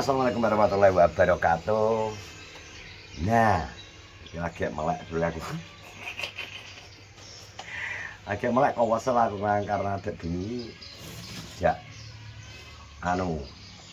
Assalamualaikum warahmatullahi wabarakatuh. Nah, lagi melek dulu aku. Lagi melek kok wasel aku karena dek bingi ya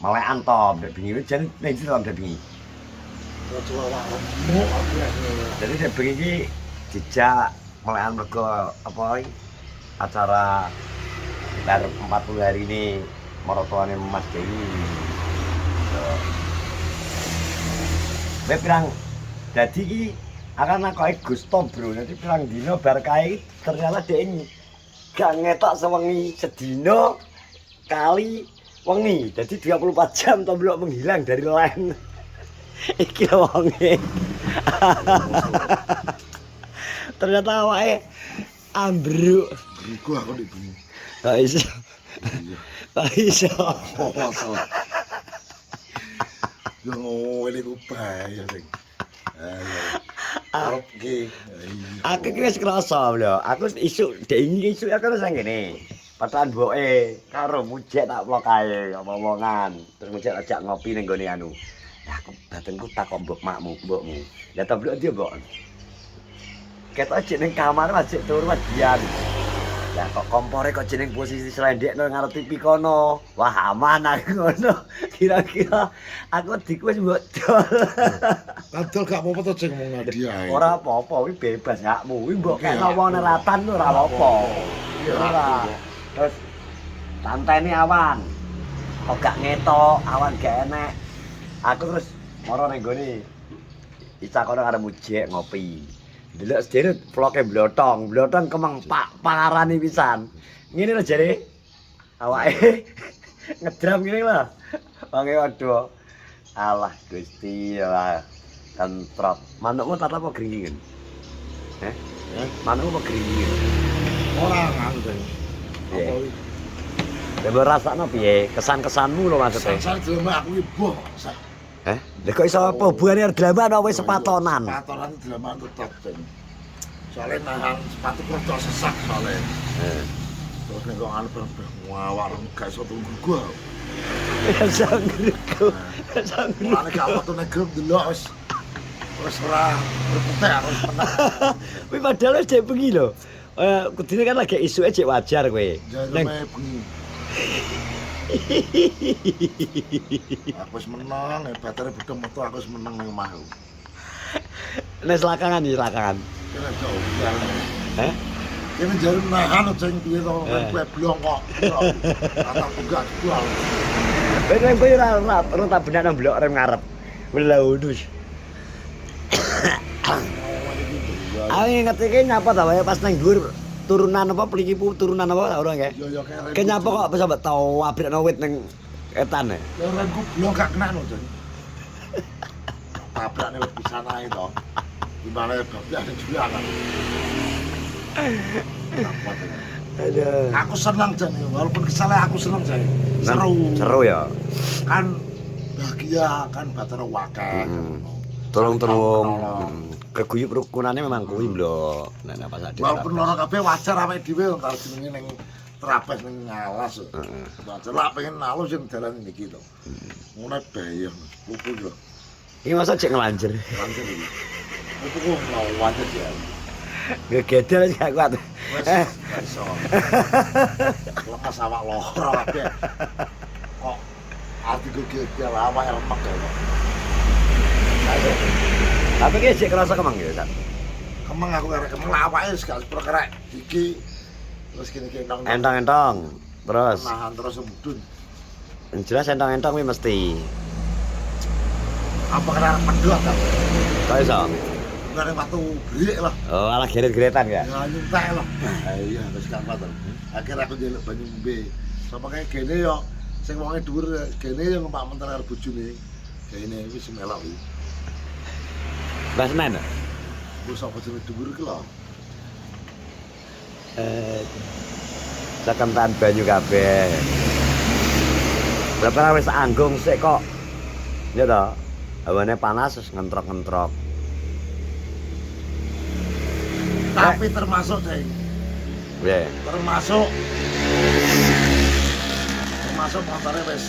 melek antop dek bingi jan ning sira dek bingi. Jadi dek bingi iki dijak melekan mergo apa acara sekitar 40 hari ini marotoane Mas Dewi. Pirang dadi iki akan aku Gusto bro, nanti pirang dino bar kae ternyata dhek gak ngetok sewengi sedino kali wengi. Jadi 24 jam tomblok menghilang dari line. Iki wonge. Ternyata awake ambruk. Iku aku dibunyi. Gak iso. Gak iso. Yo ngene ku bahaya sing. Arep iki. Aku ki wis krasa lho. Aku isuk dek isuk aku wis ngene. Patahan mboke karo mujek tak vlog kae omongan. Terus mujek ajak ngopi ning gone anu. Lah aku batinku takok mbokmu. Lah tomblok ndi mbok? Ketok ajek ning kamar ajek turu wadian. Lah kok kompore kok jeneng posisi slendekno ngarep TV kono. Wah aman aku ngono. Kira-kira aku diku wis mbok dol. Kadol gak apa-apa to jeng ngomong Nadia. Ora apa-apa, kuwi bebas hakmu. Kuwi mbok kena wong neratan ora apa-apa. Ora. Terus tanteni awan. Kok gak ngetok, awan gak enek. Aku terus moro ning gone Ica kono karo mujek ngopi. Delok sedene vloge blotong kemeng pak parani pisan. Ngene lho jare. Awake ngedram ngene lho. Wange waduh. Alah Gusti lah. Tentrot. Manukmu tak apa gringin? Manukmu apa gringin? Ora ngono to. Apa iki? Coba rasakno piye? Kesan-kesanmu lho maksudnya. Sasar delem aku iki boh. Lha kok iso apa hubungane delaman apa wis sepatonan? Sepatonan delaman tetep jeng. Soale nahan sepatu rada sesak soale. Terus nek kok anu ngawar gak iso tunggu gua. Ya sanggriku. Ane gak foto nek grup delok wis ora berputek aku wis menang. Kuwi padahal wis jek bengi lho. Kudune kan lagi isuke jek wajar kowe. Ning bengi. Aku wis menang, batare budhe metu aku wis menang ning omahku. Nek selakangan iki selakangan. Kene jauh ya. Heh? Kene jarum nahan jeng piye to kowe blong kok. Kata enggak jual. Kowe kowe ora tak benakno blok rem ngarep. Welaudus. Aku ngerti ki nyapa ta wae pas nang dhuwur turunan apa plikipu turunan apa ora nggih? Yo kere. Ke nyapa kok bisa mbok tau abrekno wit ning etan e. Ya remku blong gak kena lho jeng. Tabrakne wis pisan ae to. Gimana bablas ning jualan. Aduh. Aku senang jeng walaupun kesal aku senang jeng. Seru ya. Kan bahagia kan batara wakil. Tolong-tolong keguyub rukunane memang kuwi lho. Nek pas ade. Walaupun loro kabeh wajar awake dhewe karo jenenge ning terabas ning ngalas. Wajar lak pengen alus sing dalan niki to. Ngono bahaya pupu lho. Iki masa cek ngelanjer. Lanjut iki. Pupu kok lawan ya. Gegedel wis gak kuat. Wes iso. Lepas awak loro kabeh. Kok arti gegedel awak lemek kok. Tapi ki sik kerasa kemang ya, San. Kemeng aku arek kemeng awake wis gak perkerek iki terus kene-kene nang Entong-entong. Terus nahan terus mudun. jelas entong-entong kuwi mesti. Apa kena pedot ta? Kok iso? Kena watu brik lah. Oh, ala geret-geretan ya. Ya nyuntek lah. Iya wis gak kuat. Akhirnya aku njaluk banyu ngombe. Sapa kae kene yo sing wonge dhuwur kene yo numpak mentar karo bojone. Kene wis melok iki. Mbah Senen. Wis sapa jenenge dhuwur iki lho. Sakentan banyu kabeh. Berapa wis anggung sik kok. Ya toh. Hawane panas terus ngentrok-ngentrok. Tapi termasuk deh. Nggih. Termasuk motornya wis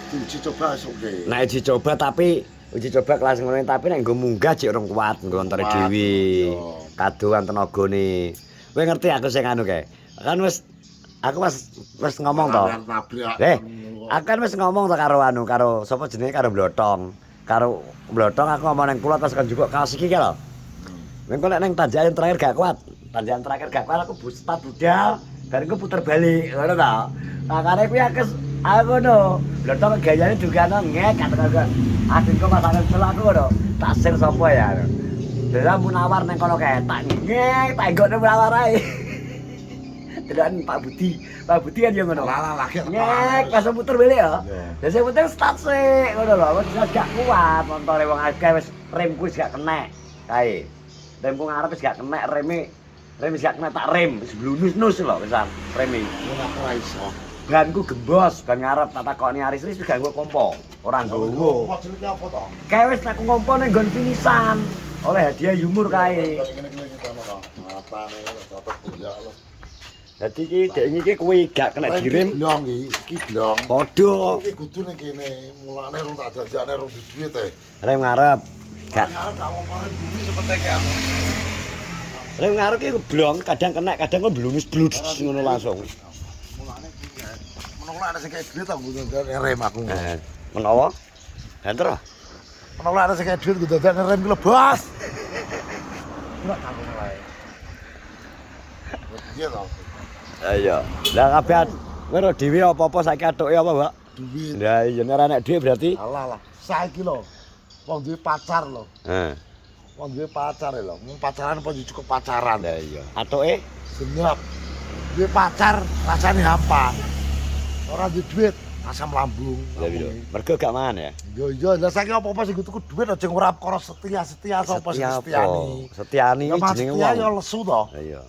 Uji coba wis oke. Nek uji coba tapi uji coba kelas ngono tapi nek nggo munggah jek urung kuat nggo antare dhewe. Kadoan tenagane. Kowe ngerti aku sing anu kae. Kan aku wis ngomong to. Aku kan wis ngomong to karo sapa jenenge karo Blotong. Karo Blotong aku ngomong nang pulau terus kan juga kaos iki lho. Mengko nek nang tanjakan terakhir gak kuat. Tanjakan terakhir gak kuat aku start budal, bariku puter balik ngono to. Makane kuwi aku no. Blotong gayane juga ngek kata-kata. Adinku pasangan selah aku no. Tak sir sapa ya. Dalam Munawar nang kono kae tak ngek tak nggone Munawar ae. Dedan Pak Budi kan yo ngono. Lah lagi Ngek pas puter balik ya. Lah sing penting start sik ngono lho. Wis gak kuat montore wong akeh wis remku wis gak kenek. Kae. Remku ngarep wis gak kenek rem wis gak kena tak rem wis blunus-nus lho pisan reme. ora iso. Banku gembos ban ngarep tak takoni Aris wis gak nggo kompo. Ora nggowo. Jenenge apa to? Kae wis aku ngompo ning nggon finisan. Oleh hadiah yumur kae. Dadi iki dek iki kuwi gak kena direm. Blong iki blong. Padha. Iki kudu ning kene, mulane rung tak janjane rung duit e. Rem ngarep. Gak Ngarep tak ngomongin bumi seperti kayak apa. rem ngarep iki blong, kadang kena, kadang kok blunus-bludus ngono langsung. Mulane iki ya. Menawa ana sing kaya duit tak butuh rem aku. Menawa banter. Menawa ana sing kaya duit kudu dadane rem ki lho, Bos. Ora aku mulai. Iya to. Ayo. Lah kabeh kowe dhewe apa-apa saiki atuke apa, Mbak? Duit. Lah iya nek ora nek dhuwit berarti. Alah lah, saiki lho. Wong duwe pacar lho. Heeh. Wong duwe pacar lho. Wong pacaran apa cukup pacaran. Lah iya. Atuke Senyap. Duwe pacar rasane hampa. Ora duwe duit, asam lambung. lah iya. Mergo gak mangan ya. Yo iya, lah saiki apa-apa sing tuku duit aja ora perkara setia sapa sing setiani. Setiani Ya Mas jenenge setia wong. ya lesu to. Lah iya.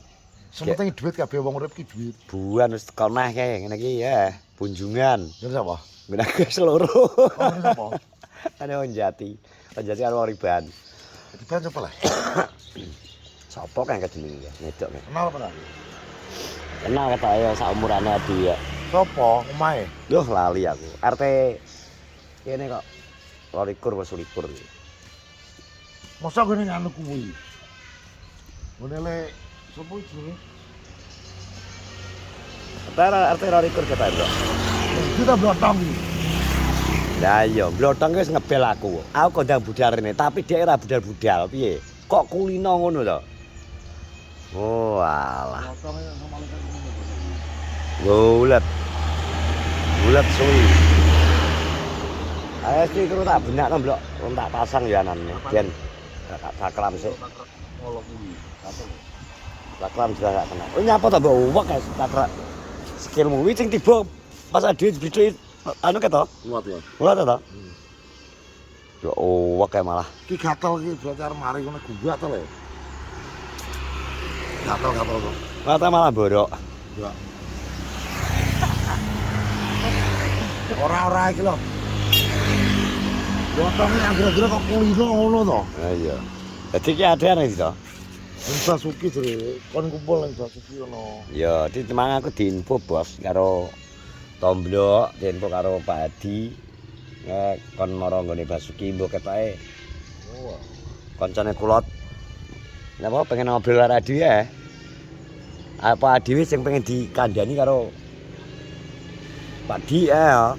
Sementing duit kabeh wong urip ki duit. Buan wis tekan neh kae ngene iki ya, kunjungan. Ya sapa? Menawa seluruh. Oh, ini sapa? Ana wong Jati. Wong Jati karo wong Riban. Di ban sapa lah? Sopo kan kejenenge ya, ngedok. Kenal apa lah? Kenal kata ya saumurane Adi ya. Sopo omahe? Duh lali aku. RT kene kok 22 wis 21. Masa gini nganu kuwi. Ngene le sopo jenenge? RT 22 kata bro. Kita blotong iki. Lah iya, blotong wis ngebel aku. Aku kondang budal rene, tapi dia ora budal-budal piye? Kok kulino ngono to? Oh alah. Blotong sama malaikat ngono. Bulet. Bulet suwi. Ayo sih kru tak benakno, Blok. Wong tak pasang ya anane. Ben tak saklam sik. Ngolok kuwi. Apa? Saklam juga gak kena. Oh nyapa to mbok uwek guys, tak skillmu wi sing tiba pas ade dibicuk anu keto. Kuat ya. Ora to to? Yo uwek kae malah. Ki gatel ki berarti arep mari ngono gua to le. Gatel kok. Mata malah borok. Ya. Ora iki lho. Blotong iki anggere kok kulino ngono to. Lah iya. Dadi ki ade nang ndi to? Bisa suki jere kon kumpul nang Basuki ono. Ya, di temang aku diinfo bos karo Tomblok, diinfo karo Pak Hadi. Kon mara nggone Basuki mbok ketoke Oh. kancane kulot. Napa pengen ngobrol karo Adi ya? Apa Adi wis sing pengen dikandani karo Pak Di ya.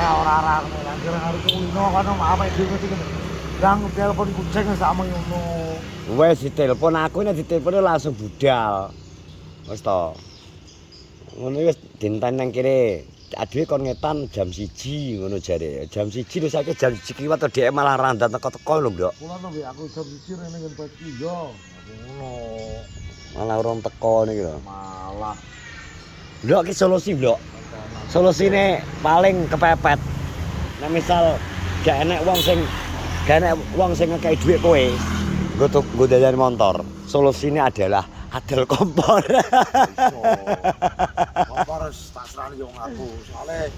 Ora anggere arep kulino kan apa dhewe iki. Lang telepon kucing sama ngono. Wes ditelepon aku nek ditelepon langsung budal. Wes to. Ngono wis dinten nang kene. Adewe kon ngetan jam 1 ngono jare. Jam 1 lho saiki jam 1 kiwat to dhek malah randan teko-teko lho, Mbok. Kula nang aku jam 1 rene ngen pagi yo. Ngono. Malah urung teko niki lho. Malah Mbok ki solusi, Mbok. Solusine paling kepepet. Nek misal gak enek wong sing ngekei dhuwit kowe nggo dalan motor. Solusine adalah adel kompor. Kompor tak serani yo aku. Soale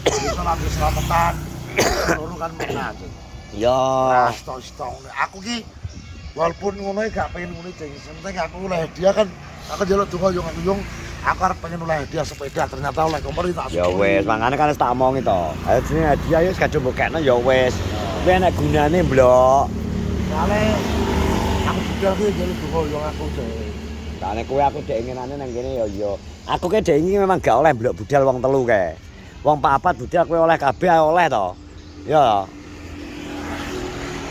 bisa nanti selamatan. Loro kan menang. Ya, Stok-stok. Aku ki walaupun ngono gak pengen ngene cing. Penting aku oleh dia kan aku njaluk donga yo Aku arep pengen oleh hadiah sepeda, ternyata oleh kompor tak Ya wis, makane kan wis tak omongi to. Ayo jenenge hadiah wis gak coba kekno ya wis. Kuwi enek gunane, Blok. Soale aku budal ki jadi donga yo aku deh. Soale kowe aku dek inginane nang kene ya iya. Aku ke dek ingin memang gak oleh blok budal wong telu kae. Wong papat budal kowe oleh kabeh oleh to. Ya.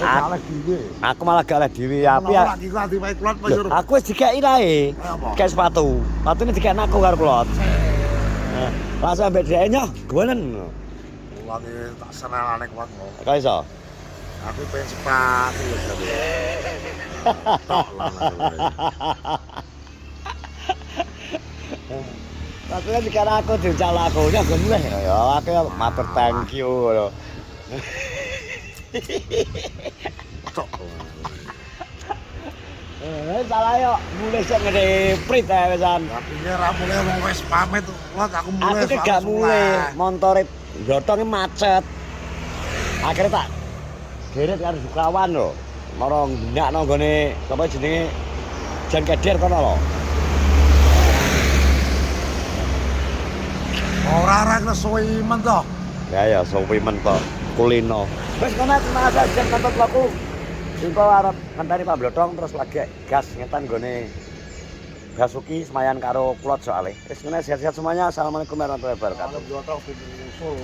Oleh dhewe. Aku malah gak oleh dhewe api ya. Lagi ku ati wae klot apa Loh, yo. aku wis dikeki lae. Apa? Kayak sepatu. Sepatune dikeki aku karo klot. Langsung ambek dhek nyoh, gonen. Lagi tak senelane kuat kok. Kok iso? Aku pengen sepatu lho tapi. Tok lah. Tapi kan sekarang aku diucap lakunya gue ya aku matur thank you lho. Tok. Salah yo mulai sik ngene prit ae wisan. Tapi ya ra mulai wong wis pamit lot aku mulai. Aku ki gak mulai montore blotonge macet. Akhirnya tak geret karo Sukawan lho. Mara ndakno nggone sapa jenenge Jan Keder kono lho. Ora suwi men to. Ya suwi men to kulino. Wis kono tenang aja jan kantor aku. Engko arep ngenteni Pak Blotong terus lagi gas ngetan nggone Basuki semayan karo Klot soalnya. Wis ngene sehat-sehat semuanya. Assalamualaikum warahmatullahi wabarakatuh. Kalau blotong usul.